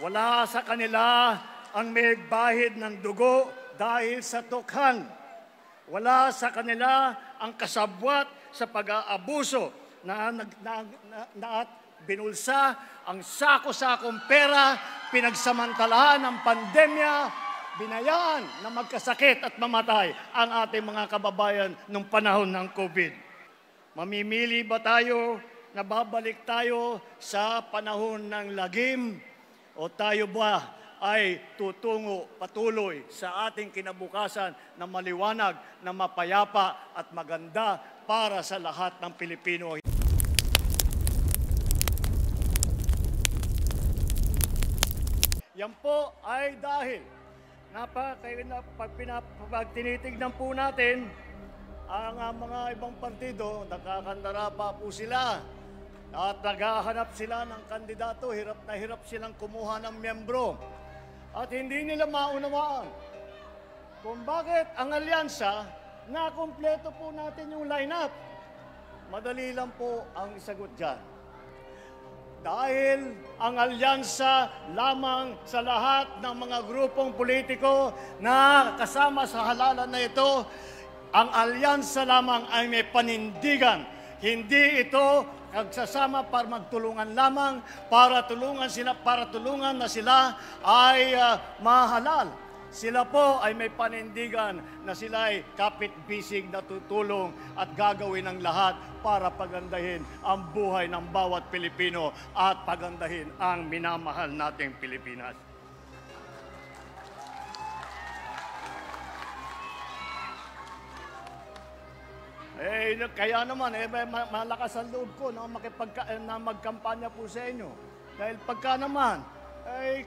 Wala sa kanila ang may bahid ng dugo dahil sa tukhang. Wala sa kanila ang kasabwat sa pag-aabuso at binulsa ang sako-sakong pera, pinagsamantalahan ng pandemya, binayaan na magkasakit at mamatay ang ating mga kababayan nung panahon ng COVID. Mamimili ba tayo na babalik tayo sa panahon ng lagim o tayo ba ay tutungo patuloy sa ating kinabukasan na maliwanag, na mapayapa at maganda para sa lahat ng Pilipino? Yan po ay dahil pag tinitignan po natin ang mga ibang partido, nakakandara pa po sila at naghahanap sila ng kandidato, hirap na hirap silang kumuha ng miyembro. At hindi nila maunawaan kung bakit ang alyansa, na kumpleto po natin yung lineup. Madali lang po ang sagot dyan. Dahil ang alyansa lamang sa lahat ng mga grupong politiko na kasama sa halalan na ito, ang alyansa lamang ay may panindigan. Hindi ito nagsasama para magtulungan lamang, para tulungan na sila ay mahalal. Sila po ay may panindigan na sila ay kapit-bisig na tutulong at gagawin ang lahat para pagandahin ang buhay ng bawat Pilipino at pagandahin ang minamahal nating Pilipinas. Kaya naman, malakas ang loob ko na magkampanya po sa inyo. Dahil pagka naman,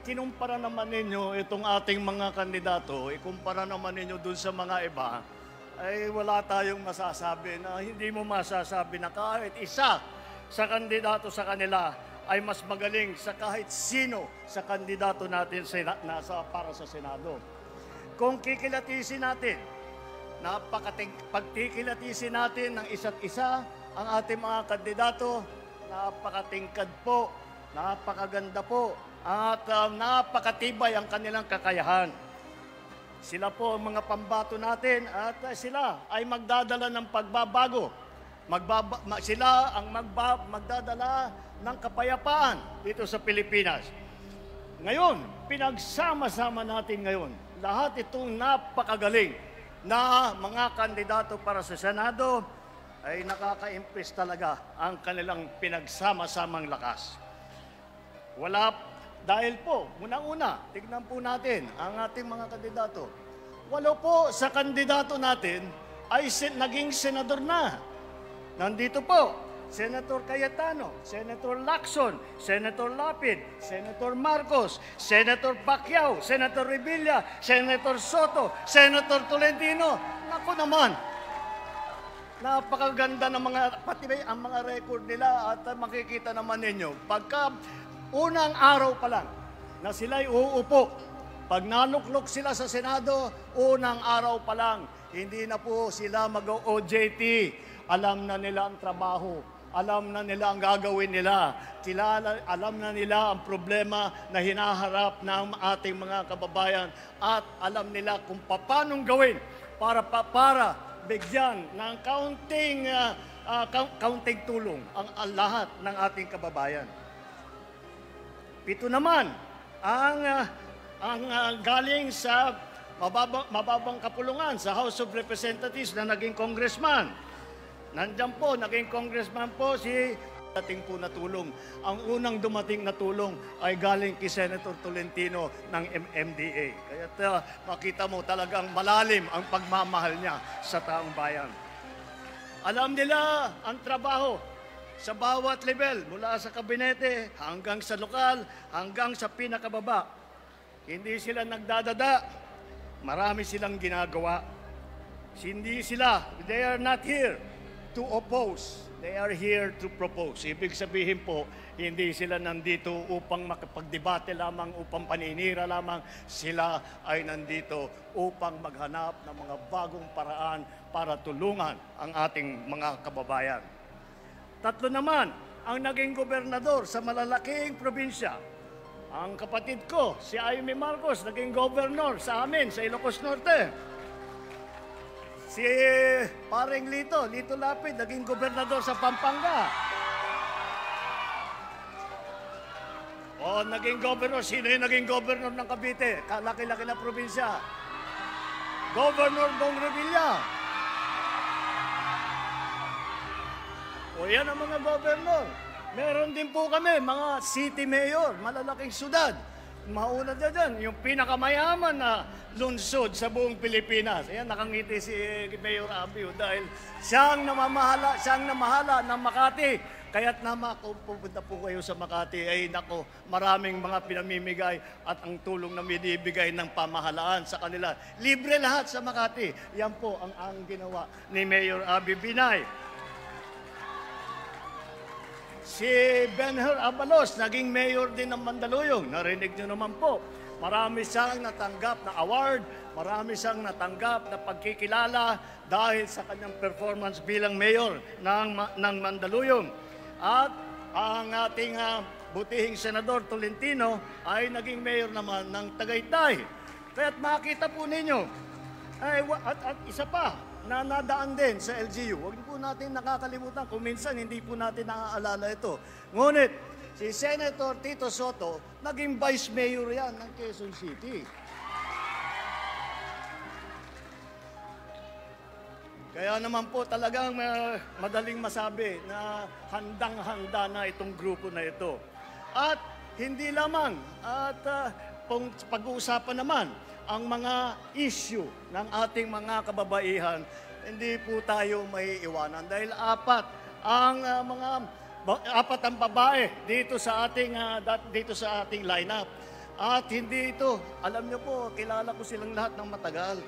kinumpara naman ninyo itong ating mga kandidato, ikumpara naman ninyo dun sa mga iba, wala tayong masasabi na hindi mo masasabi na kahit isa sa kandidato sa kanila ay mas magaling sa kahit sino sa kandidato natin para sa Senado. Kung kikilatisin natin, pagkikilatisin natin ng isa't isa ang ating mga kandidato, napakatingkad po, napakaganda po, at napakatibay ang kanilang kakayahan. Sila po ang mga pambato natin at sila ay magdadala ng pagbabago. Sila ang magdadala ng kapayapaan dito sa Pilipinas. Ngayon, pinagsama-sama natin ngayon, lahat itong napakagaling na mga kandidato para sa Senado ay nakaka-impress talaga ang kanilang pinagsama-samang lakas. Dahil po, unang-una, tignan po natin ang ating mga kandidato. 8 po sa kandidato natin ay naging senador na. Nandito po, Senator Cayetano, Senator Lacson, Senator Lapid, Senator Marcos, Senator Pacquiao, Senator Revilla, Senator Soto, Senator Tolentino. Naku naman, napakaganda ng pati ang mga record nila at makikita naman ninyo. Pagka unang araw pa lang na sila'y uupo, pag naluklok sila sa Senado, unang araw pa lang, hindi na po sila mag-OJT. Alam na nila ang trabaho. Alam na nila ang gagawin nila. Alam na nila ang problema na hinaharap ng ating mga kababayan at alam nila kung paanong gawin para bigyan ng kaunting tulong ang lahat ng ating kababayan. 7 naman ang galing sa mababang kapulungan sa House of Representatives na naging congressman. Nandiyan po, naging congressman po si dating po na tulong. Ang unang dumating na tulong ay galing kay Senator Tolentino ng MMDA. Kaya makita mo talagang malalim ang pagmamahal niya sa taong bayan. Alam nila ang trabaho sa bawat level, mula sa kabinete hanggang sa lokal, hanggang sa pinakababa. Hindi sila nagdadada. Marami silang ginagawa. They are not here to oppose. They are here to propose. Ibig sabihin po, hindi sila nandito upang makapagdebate lamang, upang paninira lamang. Sila ay nandito upang maghanap ng mga bagong paraan para tulungan ang ating mga kababayan. 3 naman, ang naging gobernador sa malalaking probinsya. Ang kapatid ko, si Aimee Marcos, naging governor sa amin, sa Ilocos Norte. Si Paring Lito Lapid, naging gobernador sa Pampanga. O, naging governor. Sino yung naging governor ng Cavite? Kalaki-laki na probinsya. Governor Bong Revilla. O, yan ang mga governor. Meron din po kami, mga city mayor, malalaking syudad. Mauna na dyan, yung pinakamayaman na lungsod sa buong Pilipinas. Ayan, nakangiti si Mayor Abby dahil siyang namahala ng Makati. Kaya't kung pupunta po kayo sa Makati, ay nako, maraming mga pinamimigay at ang tulong na binibigay ng pamahalaan sa kanila. Libre lahat sa Makati. Yan po ang ginawa ni Mayor Abby Binay. Si Benher Abalos, naging mayor din ng Mandaluyong. Narinig nyo naman po. Marami siyang natanggap na award, marami siyang natanggap na pagkikilala dahil sa kanyang performance bilang mayor ng Mandaluyong. At ang ating butihing Senador Tolentino ay naging mayor naman ng Tagaytay. Kaya't makita po ninyo, at isa pa, na nadaan din sa LGU. Huwag po natin nakakalimutan kung minsan hindi po natin naaalala ito. Ngunit, si Senator Tito Soto, naging Vice Mayor yan ng Quezon City. Kaya naman po talagang madaling masabi na handang-handa na itong grupo na ito. At hindi lamang, pag-uusapan naman, ang mga issue ng ating mga kababaihan, hindi po tayo may iwanan dahil apat ang babae dito sa ating lineup. At hindi ito, alam niyo po, kilala ko silang lahat ng matagal.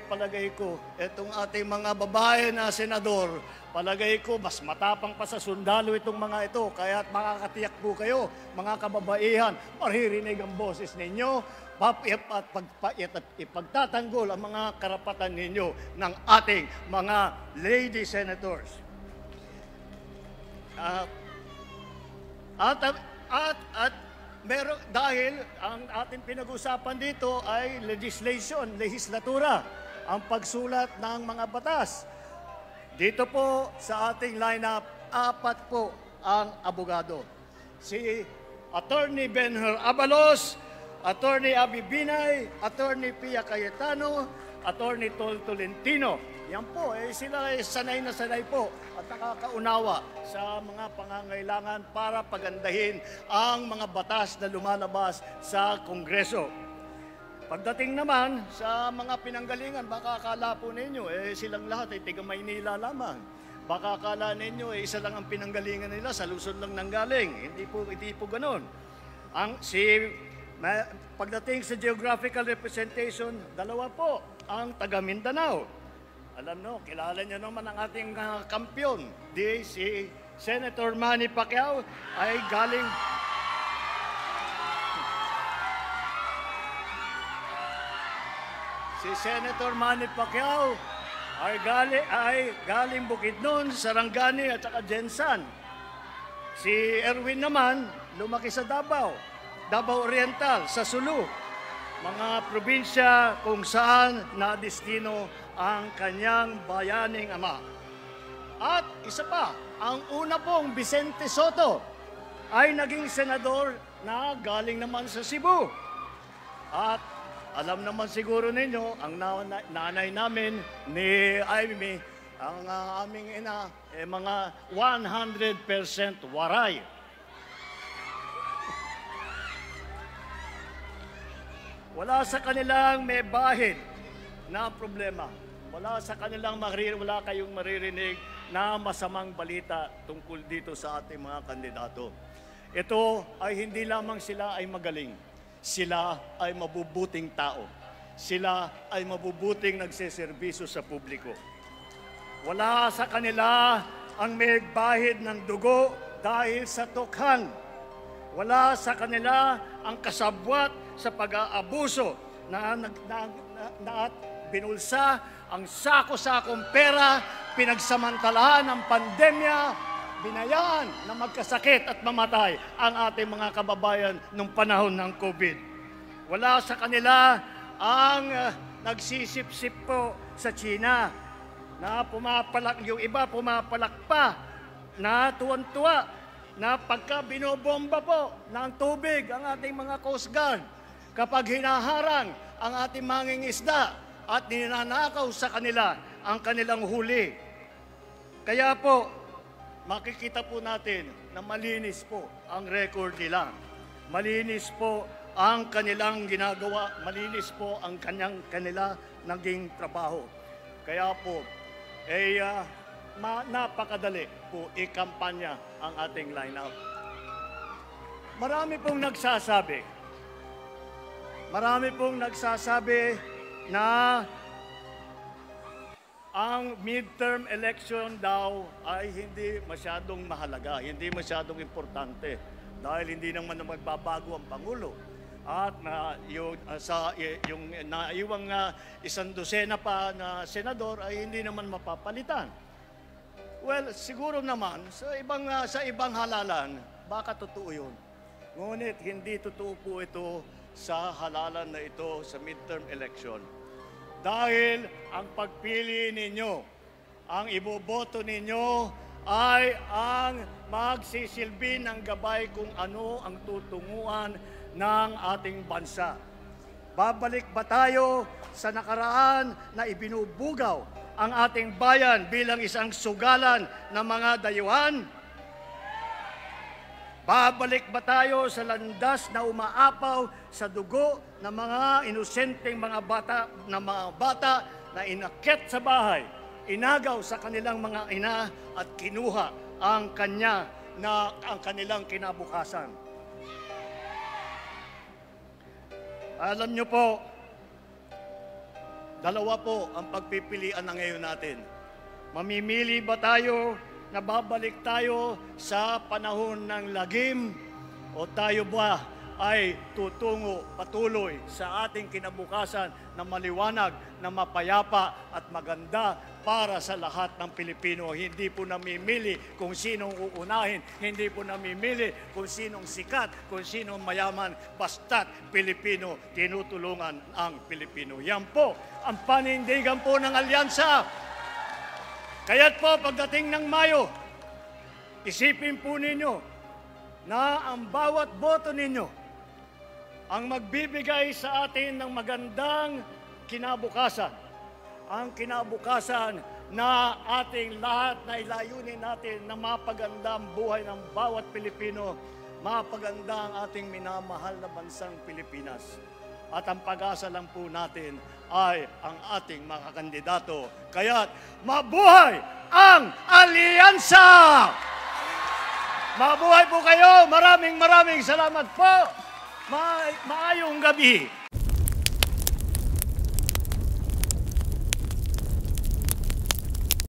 Palagay ko, itong ating mga babae na senador, palagay ko, mas matapang pa sa sundalo itong mga ito. Kaya makakatiyak po kayo, mga kababaihan, maririnig ang boses ninyo, at ipagtatanggol ang mga karapatan ninyo ng ating mga lady senators. Dahil ang ating pinag-usapan dito ay legislatura, ang pagsulat ng mga batas. Dito po sa ating lineup, 4 po ang abogado. Si Attorney Benher Abalos, Attorney Abby Binay, Attorney Pia Cayetano, Attorney Tolentino. Yan po, sila ay sanay na sanay po at nakakaunawa sa mga pangangailangan para pagandahin ang mga batas na lumalabas sa Kongreso. Pagdating naman sa mga pinanggalingan, baka akala po ninyo, silang lahat ay tiga Maynila lamang. Baka akala ninyo, isa lang ang pinanggalingan nila, sa Luzon lang nanggaling. Hindi po ganun. Pagdating sa geographical representation, 2 po ang taga Mindanao. Alam nyo, kilala nyo naman ang ating kampyon. Si Senator Manny Pacquiao ay galing... Si Senator Manny Pacquiao ay galing Bukidnon, Sarangani at saka Jensan. Si Erwin naman, lumaki sa Davao Oriental, sa Sulu, mga probinsya kung saan nadestino ang kanyang bayaning ama. At isa pa, ang una pong Vicente Soto ay naging senador na galing naman sa Cebu. At alam naman siguro ninyo, ang nanay namin ni Aimee, ang aming ina, mga 100% waray. Wala sa kanilang may bahid na problema. Wala kayong maririnig na masamang balita tungkol dito sa ating mga kandidato. Ito ay hindi lamang sila ay magaling. Sila ay mabubuting tao. Sila ay mabubuting nagseserbisyo sa publiko. Wala sa kanila ang may bahid ng dugo dahil sa tukhang. Wala sa kanila ang kasabwat sa pag-aabuso na binulsa ang sako-sakong pera, pinagsamantalahan ng pandemya binayaan na magkasakit at mamatay ang ating mga kababayan nung panahon ng COVID. Wala sa kanila ang nagsisip-sip po sa China na pumapalak, yung iba pumapalak pa na tuwan-tuwa na pagka binobomba po ng tubig ang ating mga Coast Guard, kapag hinaharang ang ating mangingisda at ninanakaw sa kanila ang kanilang huli. Kaya po, makikita po natin na malinis po ang record nila. Malinis po ang kanilang ginagawa, malinis po ang kanila naging trabaho. Kaya po, napakadali po ikampanya ang ating line-up. Marami pong nagsasabi na ang midterm election daw ay hindi masyadong mahalaga, hindi masyadong importante dahil hindi naman na magbabago ang Pangulo. At yung naiwang 100 pa na senador ay hindi naman mapapalitan. Well, siguro naman sa ibang halalan, baka totoo 'yun. Ngunit hindi totoo po ito sa halalan na ito sa midterm election. Dahil ang pagpili ninyo, ang iboboto ninyo ay ang magsisilbi ng gabay kung ano ang tutunguhan ng ating bansa. Babalik ba tayo sa nakaraan na ibinubugaw ang ating bayan bilang isang sugalan ng mga dayuhan? Babalik ba tayo sa landas na umaapaw sa dugo ng mga inosenteng mga bata na inakyat sa bahay, inagaw sa kanilang mga ina at kinuha ang kanilang kinabukasan? Alam nyo po, dalawa po ang pagpipilian na ngayon natin. Mamimili ba tayo na babalik tayo sa panahon ng lagim o tayo ba ay tutungo patuloy sa ating kinabukasan na maliwanag, na mapayapa at maganda para sa lahat ng Pilipino? Hindi po namimili kung sinong uunahin, hindi po namimili kung sinong sikat, kung sinong mayaman, basta't Pilipino, tinutulungan ang Pilipino. Yan po ang panindigan po ng alyansa. Kaya't po pagdating ng Mayo, isipin po ninyo na ang bawat boto ninyo ang magbibigay sa atin ng magandang kinabukasan. Ang kinabukasan na ating lahat na ilayunin natin na mapaganda ang buhay ng bawat Pilipino, mapaganda ang ating minamahal na bansang Pilipinas. At ang pag-asa lang po natin ay ang ating mga kandidato. Kaya't mabuhay ang alyansa! Mabuhay po kayo! Maraming salamat po! Maayong gabi!